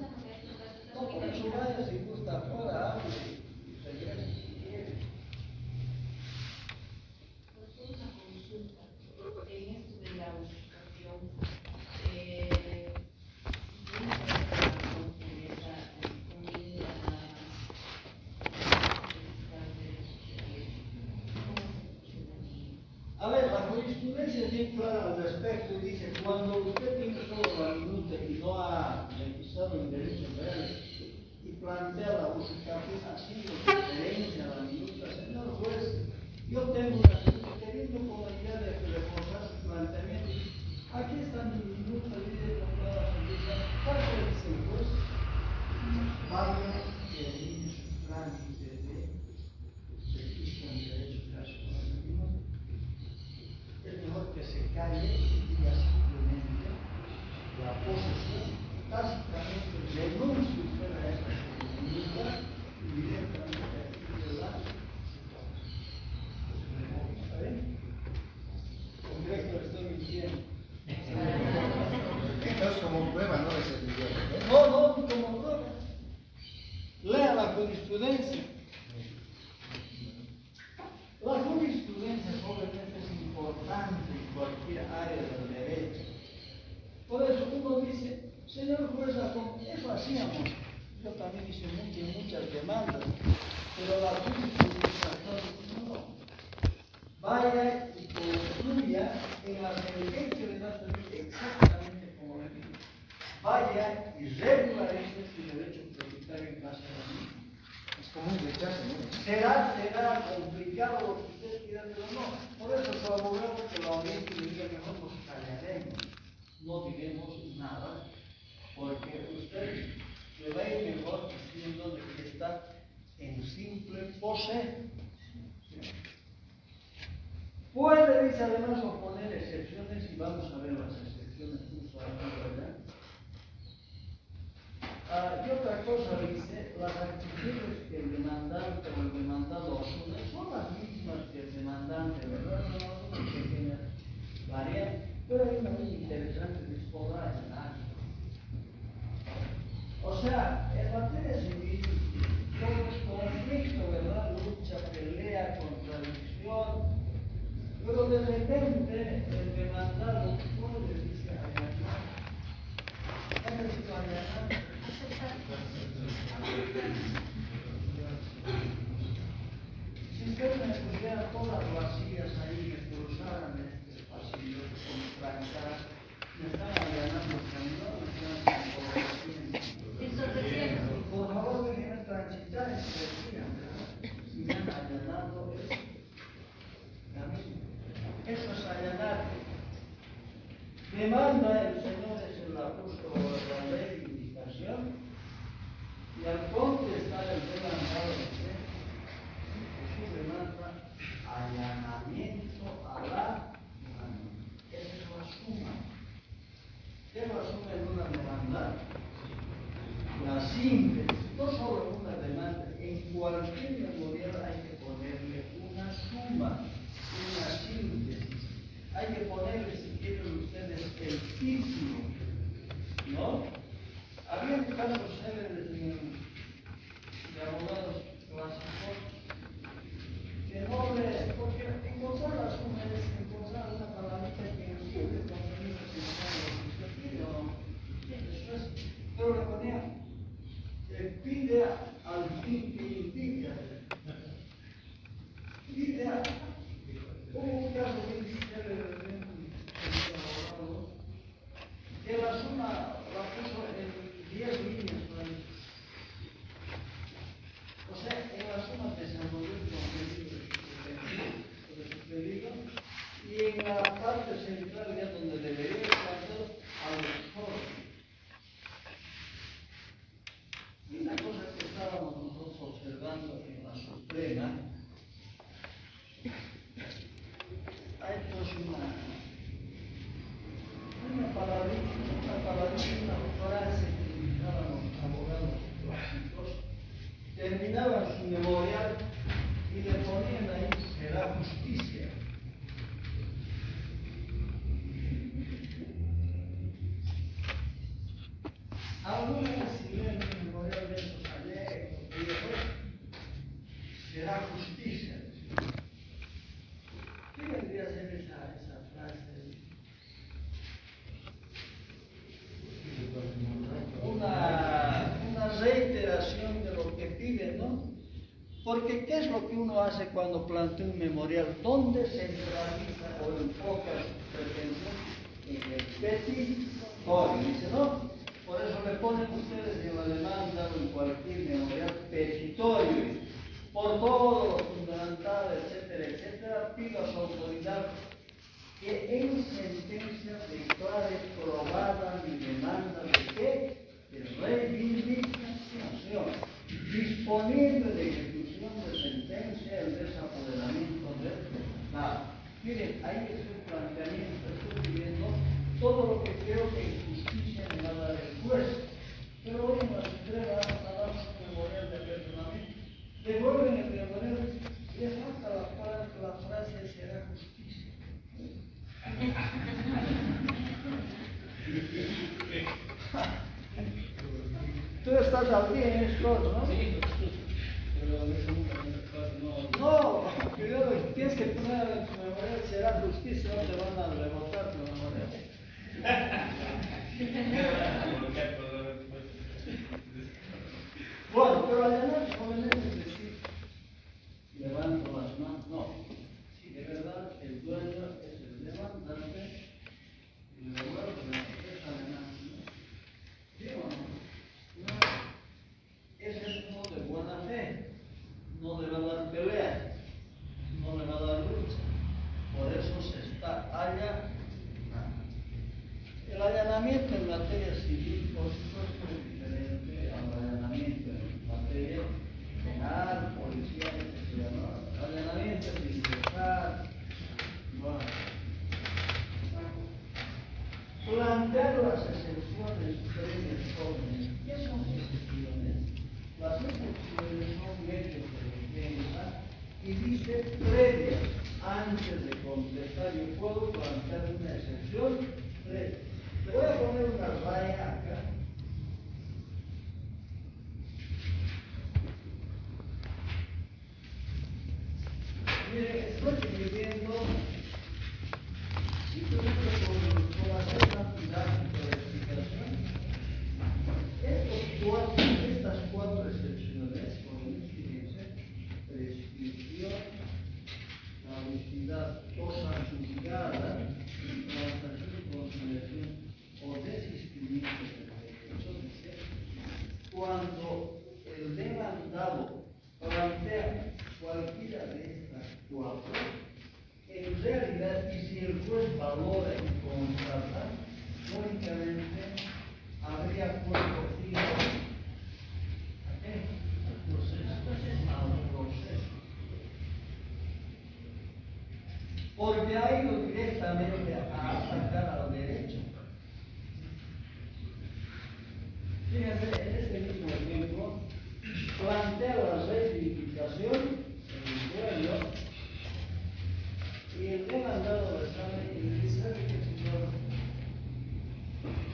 No, por eso vaya, si gusta afuera, hable y regrese si quiere. Una consulta en esto de la usurpación. A ver, la jurisprudencia es bien clara al respecto y dice, cuando usted tiene solo la minuta y no ha revisado en derechos reales y plantea la usurpación haciendo referencia a la minuta, señor juez, yo tengo una minuta queriendo con la idea de reforzar su planteamiento. Aquí está mi minuta, dice con toda la sonrisa. ¿Cuál dice el juez? Pablo termine su trámite de registro en derechos reales. Es mejor que se calle y diga simplemente la posesión, básicamente renuncie usted a esta comunidad y directamente aquí de la cualquier área del derecho. Por eso uno dice, señor juez, eso hacíamos. Yo también hice muchas demandas, pero la justicia no. Vaya y concluya en la sentencia de nuestra ley exactamente como le digo. Vaya y regularice su derecho prioritario en base a la misma. Es como un rechazo, ¿no? Será complicado lo que ustedes quieran, pero no. Por eso su abogado que lo oriente y diga mejor nos callaremos. No diremos nada, porque usted le va a ir mejor diciendo de que está en simple pose. Puede, dice, además oponer excepciones y vamos a ver las excepciones justo aquí, ¿verdad? Y otra cosa, dice, las actitudes que el demandante o el demandado asume son las mismas que el demandante, ¿verdad? No, una pequeña variante, pero hay una muy interesante que es podrá ganar. O sea, en materia civil, todo es conflicto, ¿verdad? Lucha, pelea, contradicción. Pero de repente el demandado puede decir allanar. ¿Qué necesito allanar? Si usted me pusiera todas las sillas ahí que cruzaran este pasillo con trancadas, me están allanando el camino, me están haciendo. Por favor, déjenme transitar este día, si me han allanado eso. Eso es allanar. Demanda el señor es el ajusto de la ley de indicación y al contestar el demandado dice su demanda allanamiento a la mano. Esa es la suma. ¿Qué lo asume en una demanda? La síntesis, no solo en una demanda, en cualquier memorial hay que ponerle una suma, una síntesis. Hay que ponerle, si quieren ustedes, el título, ¿no? Había casos célebres de abogados clásicos que no le, porque encontrar la suma es encontrar una palabrita que entiende contenido que usted pide o no. Eso es, pero le ponía, pide al fin que indica. Pide a. Hubo un caso que la suma la puso en 10 líneas. O sea, en la suma desarrolló el contenido de su pedido y en la parte central, ya donde debería estar al lector. Y una cosa que estábamos nosotros observando en la Suprema, hay pues una palabrita, una frase que utilizaban los abogados clásicos, terminaban su memorial y le ponían ahí, será justicia. Alguna vez si leen un memorial de esos alegres, y después, será justicia. ¿Qué vendría a ser esa frase? Una reiteración de lo que piden, ¿no? Porque ¿qué es lo que uno hace cuando plantea un memorial? ¿Dónde centraliza o enfoca su pretensión? En el petitorio, dice, ¿no? Por eso le ponen ustedes en la demanda o en cualquier memorial petitorio. Por todo lo fundamental, etcétera, etcétera, pido a su autoridad que en sentencia declare probada mi demanda de qué? De reivindicación, disponible de ejecución de sentencia el desapoderamiento del juzgado. Miren, ahí es el planteamiento, estoy pidiendo todo lo que creo que en justicia me va a dar el juez. Pero hoy en la Suprema ha dado su memorial de aperturamiento. Devuelven el memorial y le falta la frase será justicia. Tú estás al día en esto, ¿no? Sí, pero eso nunca me pasa, no. No, primero tienes que poner en tu memorial será justicia, no te van a rebotar allanamiento en materia civil, por supuesto, es diferente al allanamiento en materia penal, policial, etc. ¿no? Allanamiento sin ingresar, bueno. Plantear las excepciones previas jóvenes. ¿Qué son excepciones? Las excepciones son medios de defensa y dice previas. Antes de contestar, yo puedo plantear una excepción previa. Le voy a poner una raya acá. Mire, estoy escribiendo. Y por hacer una didáctica de explicación, estas cuatro excepciones, como fíjense, prescripción, caducidad, cosa juzgada, transacción, conciliación o desistimiento del derecho, dice, cuando el demandado plantea cualquiera de estas cuatro, en realidad, y si el juez valora y constata, lógicamente habría puesto fin al proceso. Porque ha ido directamente a atacar al derecho. Fíjense, en este mismo ejemplo, plantea la rectificación en el duelo. Y el demandado lo sabe y dice, ¿sabe qué, señor?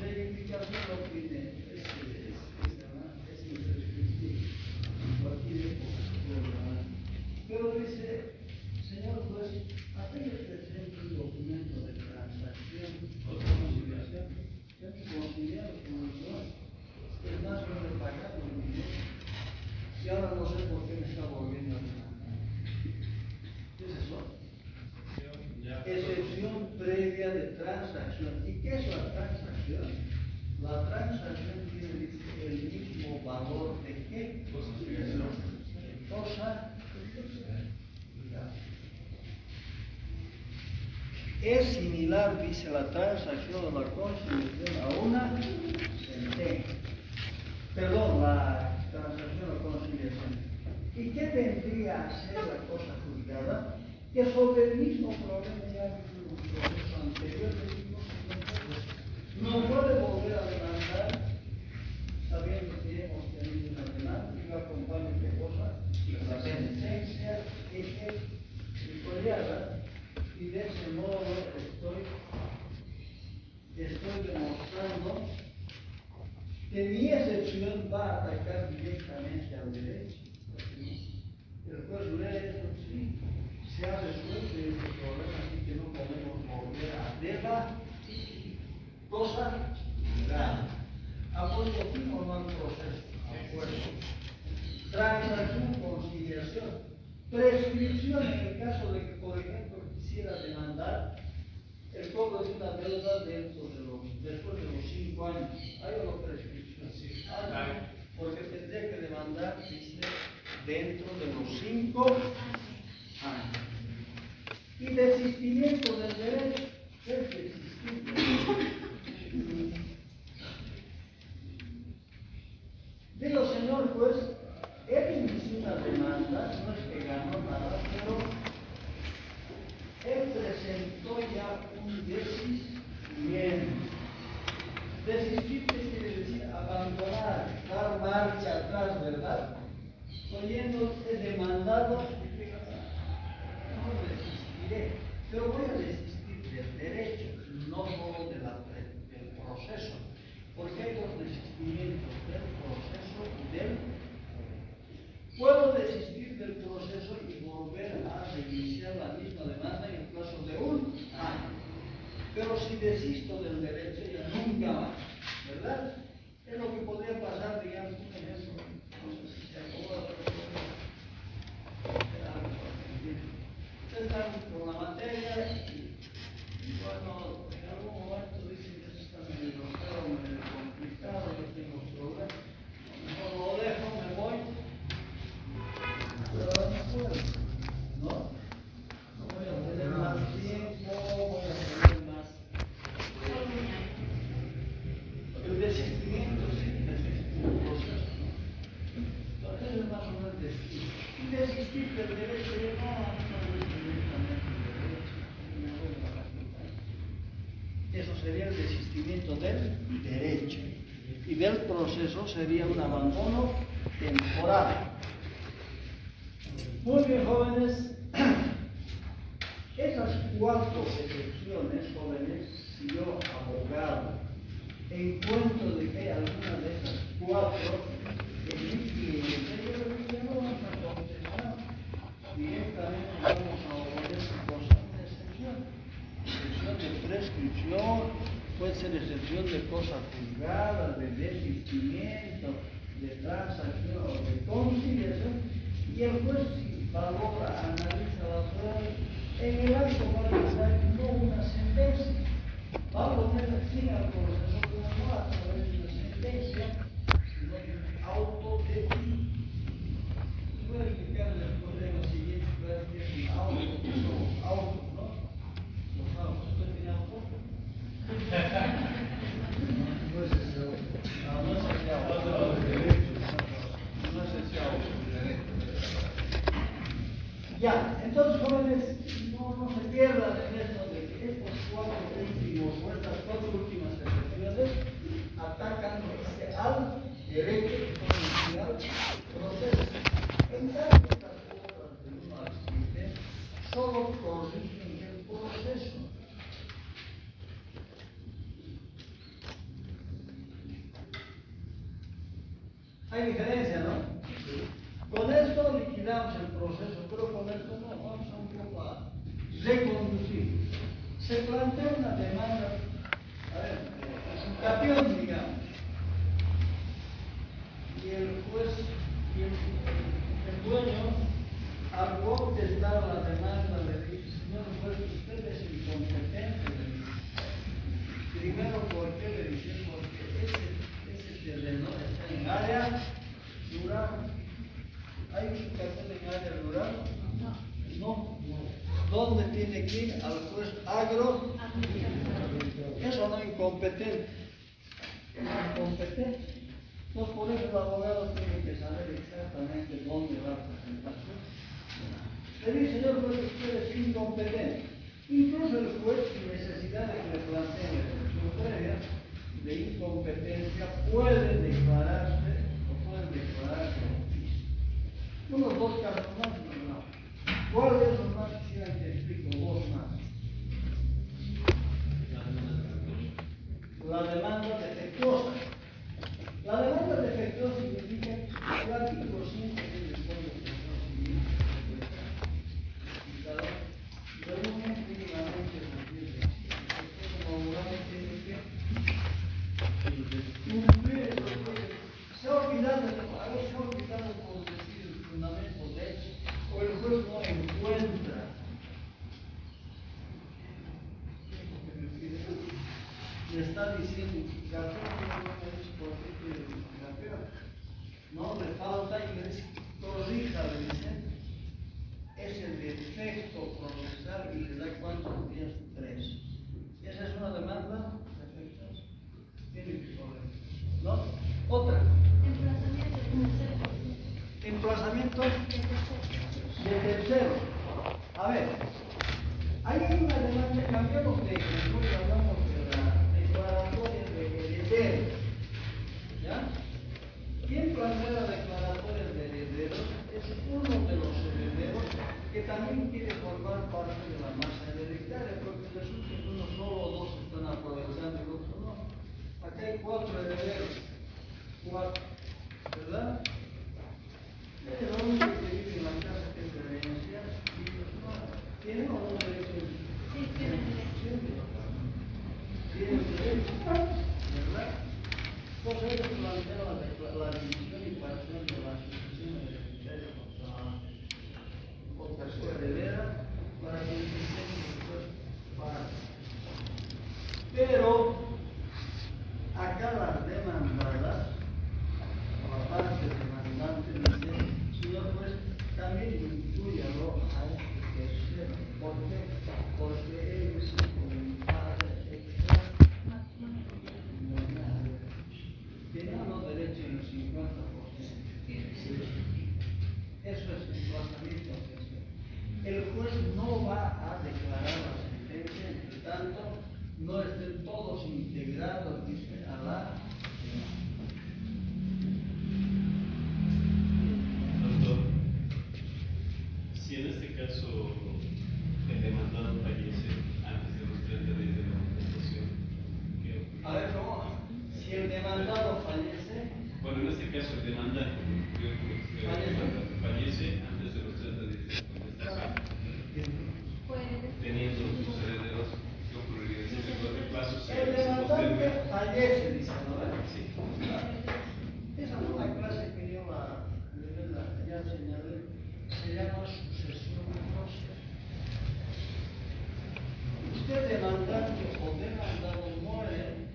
Reivindicación no tiene, es imprescriptible. Cualquier época. Pero dice, señor juez, hasta que presente un documento de transacción o conciliación, yo me considero como yo, es más, no le pagado el dinero. Y ahora no sé por qué me está volviendo a demandar. ¿Qué es eso? Excepción previa de transacción. ¿Y qué es la transacción? La transacción tiene el mismo valor de qué? Cosa. Es similar, dice la transacción o la conciliación, a una sentencia. Perdón, la transacción o conciliación. ¿Y qué vendría a ser la cosa juzgada? Que sobre el mismo problema ya ha habido un proceso anterior de 5 no puede volver a demandar sabiendo que hemos tenido una demanda y lo acompaña qué cosa, la sentencia ejecutoriada, y de ese modo estoy demostrando que mi excepción va a atacar directamente al derecho. El juez lee eso, sí. Se ha resuelto este problema, así que no podemos volver a debatir cosa grave. ¿Ha puesto fin o no al proceso? Acuerdo. Transacción, conciliación. Prescripción en el caso de que, por ejemplo, quisiera demandar el cobro de una deuda después de los 5 años. ¿Hay o no prescripción? Sí. Porque tendría que demandar, dice, dentro de los 5 años. Y desistimiento del derecho, es desistir. Digo, señor juez, él inició una demanda, no es que ganó nada, pero él presentó ya un desistimiento. Desistir quiere decir abandonar, dar marcha atrás, ¿verdad? Oyendo es demandado, no desistiré, pero voy a desistir del derecho, no solo del proceso, porque hay dos desistimientos, del proceso y del. Puedo desistir del proceso y volver a reiniciar la misma demanda en el plazo de 1 año. Pero si desisto del derecho ya nunca más, ¿verdad? Es lo que podría pasar, digamos, un ejemplo. No sé si se acuerda, están con la materia y bueno, en algún momento dicen que eso está medio raro, medio complicado, yo tengo problemas. Mejor lo dejo, me voy. Pero no puedo, ¿no? No voy a tener más tiempo, voy a tener más. desistimiento, sí, proceso. Entonces es más o menos desistir. Y desistir del derecho de no es directamente el derecho, me vuelvo a recordar. Eso sería el desistimiento del derecho. Y del proceso sería un abandono temporal. Muy bien, jóvenes. Esas 4 excepciones, jóvenes, si yo, abogado, encuentro de que hay alguna de esas 4 en mi cliente, yo le digo, no vamos a contestar directamente, vamos a obedecer cosas de excepción. Excepción de prescripción, puede ser excepción de cosa juzgada, de desistimiento, de transacción o de conciliación, y el juez si valora, analiza la prueba, en el acto va a dar no una sentencia, va a poner fin al proceso no a través de una sentencia, sino de un auto de ti. Voy a explicar después de lo siguiente, que es un auto, ¿no? Los autos, ¿usted tiene auto? No es ese auto. No es ese auto. No es ese auto. Ya, entonces jóvenes, no se pierdan en esto de que estos 4 últimos o estas 4 últimas excepciones atacan al derecho constitucional proceso. En cambio, estas otras del 1 al 7 solo corrigen el proceso. Hay diferencia, ¿no? Con esto liquidamos el proceso, pero con esto no, vamos a un poco a reconducir. Se plantea una demanda, presentación, digamos, y el juez y el dueño, al contestar la demanda, le dice, señor juez, usted es incompetente. Primero, ¿por qué le dice? Porque ese terreno está en área rural. ¿Hay un cartel en área rural? No. ¿Dónde tiene que ir? Al juez agro. Eso no es incompetente. Es incompetente. Entonces, por eso el abogado tiene que saber exactamente dónde va a presentar. Le dice, señor juez, usted es incompetente. Incluso el juez, sin necesidad de que le planteen la excepción previa de incompetencia, puede declararse o puede declararse. Unos 2 casos más, no. ¿Cuál de esos más quisiera que explico? 2 más. La demanda defectuosa. La demanda defectuosa significa que el artículo 5 del Código Procesal Civil reúne mínimamente los 10 requisitos. Como abogado tiene que cumplir esos 10. Se ha olvidado por decir el fundamento de hecho, o el juez no encuentra. Le está diciendo que no me dice por qué quiere campeón. No, le falta y le dice, corrija, le dicen, es el defecto procesal y le da cuántos días, 3. Esa es una demanda defectuosa. Tiene que correr. ¿No? Otra. Emplazamiento de tercero. A ver, hay una demanda, cambiamos de ejemplo y hablamos de la declaratoria de herederos. ¿Ya? ¿Quién plantea la declaratoria de herederos? Es uno de los herederos que también quiere formar parte de la masa hereditaria, porque resulta que uno solo o 2 están aprovechando y el otro no. Acá hay 4 herederos. 4, ¿verdad? Es el único que vive en la casa que es de herencia y los no. ¿Tienen o no derecho? Sí, tienen derecho. Tienen derecho, ¿verdad? Entonces ellos plantean la división y parción de la sucesión hereditaria por tercera heredera para que el sistema después para. Pero acá las demandadas, la parte demandante dice, señor juez, también inclúyalo a este tercero. ¿Por qué? Porque él es un padre extra. no estén todos integrados, dice, a la... Doctor, si en este caso el demandado fallece antes de los 30 días de la manifestación, ¿qué ocurre? A ver, ¿cómo? Si el demandado fallece, Bueno, en este caso el demandante fallece antes de los 30 días de la manifestación, teniendo sus herederos, ¿qué ocurriría? ¿Qué pasos se el demandante posterior? fallece, dice, ¿no? Sí. Esa fue una clase que yo ya señalé, se llama sucesión de procesos. Usted demandante o demandado muere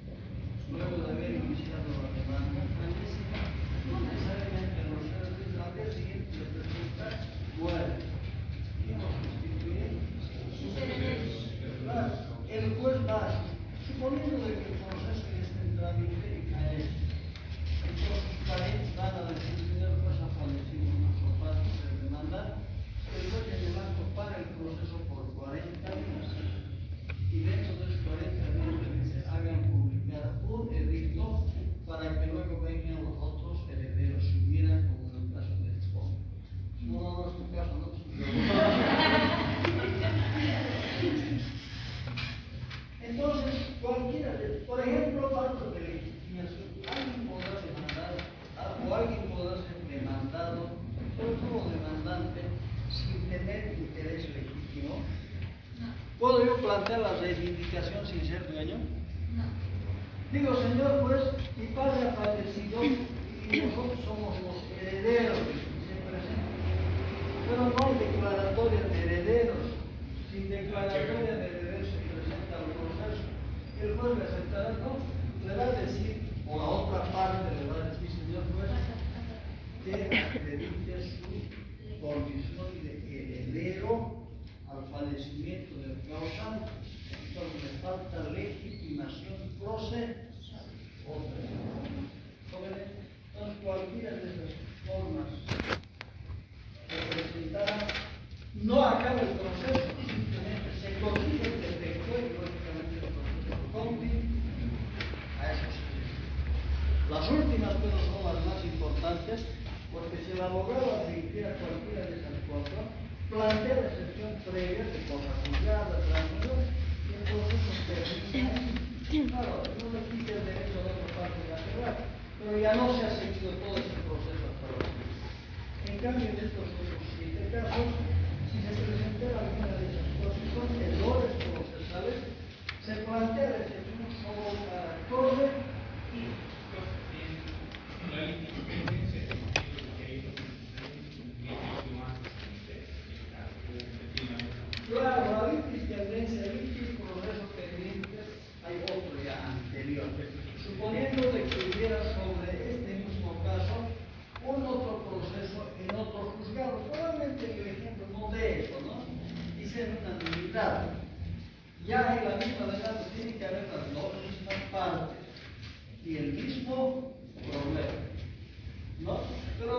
luego de haber iniciado la demanda, fallece, no necesariamente en los 3 días, al día siguiente se presenta, muere. ¿Quién lo sustituye? Claro, el juez va, suponiendo de que el proceso ya esté en trámite y cae, entonces sus parientes van a decir, señor juez, ha fallecido nuestro padre, se demanda, el juez de demanda para el proceso por 40 días y dentro de esos 40 días le dice, hagan publicar un edicto para que luego vengan los otros herederos, si hubiera, como en el caso de Expo. No es tu caso, no. Entonces, cualquiera, por ejemplo, falta de legitimación, alguien podrá demandar, o alguien podrá ser demandado, sobre todo demandante, sin tener interés legítimo. ¿Puedo yo plantear la reivindicación sin ser dueño? Digo, señor juez, mi padre ha fallecido y nosotros somos los herederos, se presenta. Pero no hay declaratoria de herederos. Sin declaratoria de herederos se presenta el proceso. El juez le aceptará, no, le va a decir, o la otra parte le va a decir, señor juez, que acredite su condición de heredero al fallecimiento del causante. Entonces le falta legitimación procesal. Entonces cualquiera de esas formas que presentaran no acaba el proceso, simplemente se corrige el defecto y lógicamente el proceso continúa a eso se refiere. Las últimas pero son las más importantes, porque si el abogado admitiera cualquiera de esas cosas, plantea la excepción previa de cosa juzgada, tranquilo, y el proceso termina ahí. Claro, no le quita el derecho de otra parte de apelar, pero ya no se ha seguido todo ese proceso hasta ahora. En cambio, en estos otros 7 casos, si se presentara alguna de esas cosas, son errores procesales, se plantea la excepción solo para corre y claro, la litis tendencia, litis proceso pendiente, hay otro ya anterior. Suponiendo de que hubiera sobre este mismo caso un otro proceso en otro juzgado, probablemente el ejemplo no de eso, ¿no? Dice una nulidad. Ya en la misma demanda tiene que haber las dos mismas partes y el mismo problema, ¿no? Pero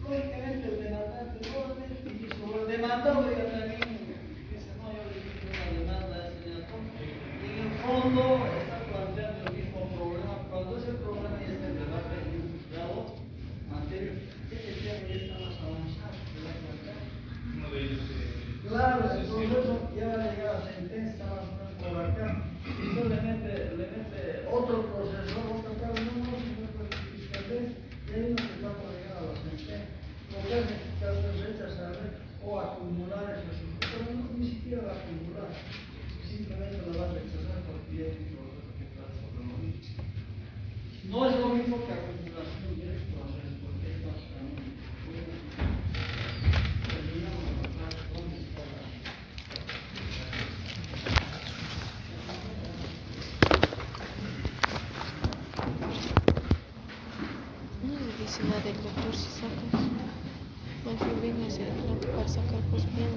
lógicamente el demandante no le dice, o el demandado ya también dice, no, yo le hice una demanda a este señor, y en el fondo está planteando el mismo problema, cuando ese problema ya está en debate en un juzgado anterior, ese tema ya está más avanzado, ¿verdad? Uno de ellos Claro, el proceso ya va a llegar a sentencia más o menos por acá. Y usted le mete otro proceso, otro caso, no, sino que fiscalés, y hay uno que está por llegar a la sentencia. Lo que hace en este caso es rechazar o acumular ese sujeto, pero no, ni siquiera la acumular, simplemente la va a rechazar porque ya es un proceso que está sobre lo mismo. No es lo mismo que acumulación de este proceso, porque es más común. Dice la del doctor si sacas más bien viene a hacer para sacar pues bien.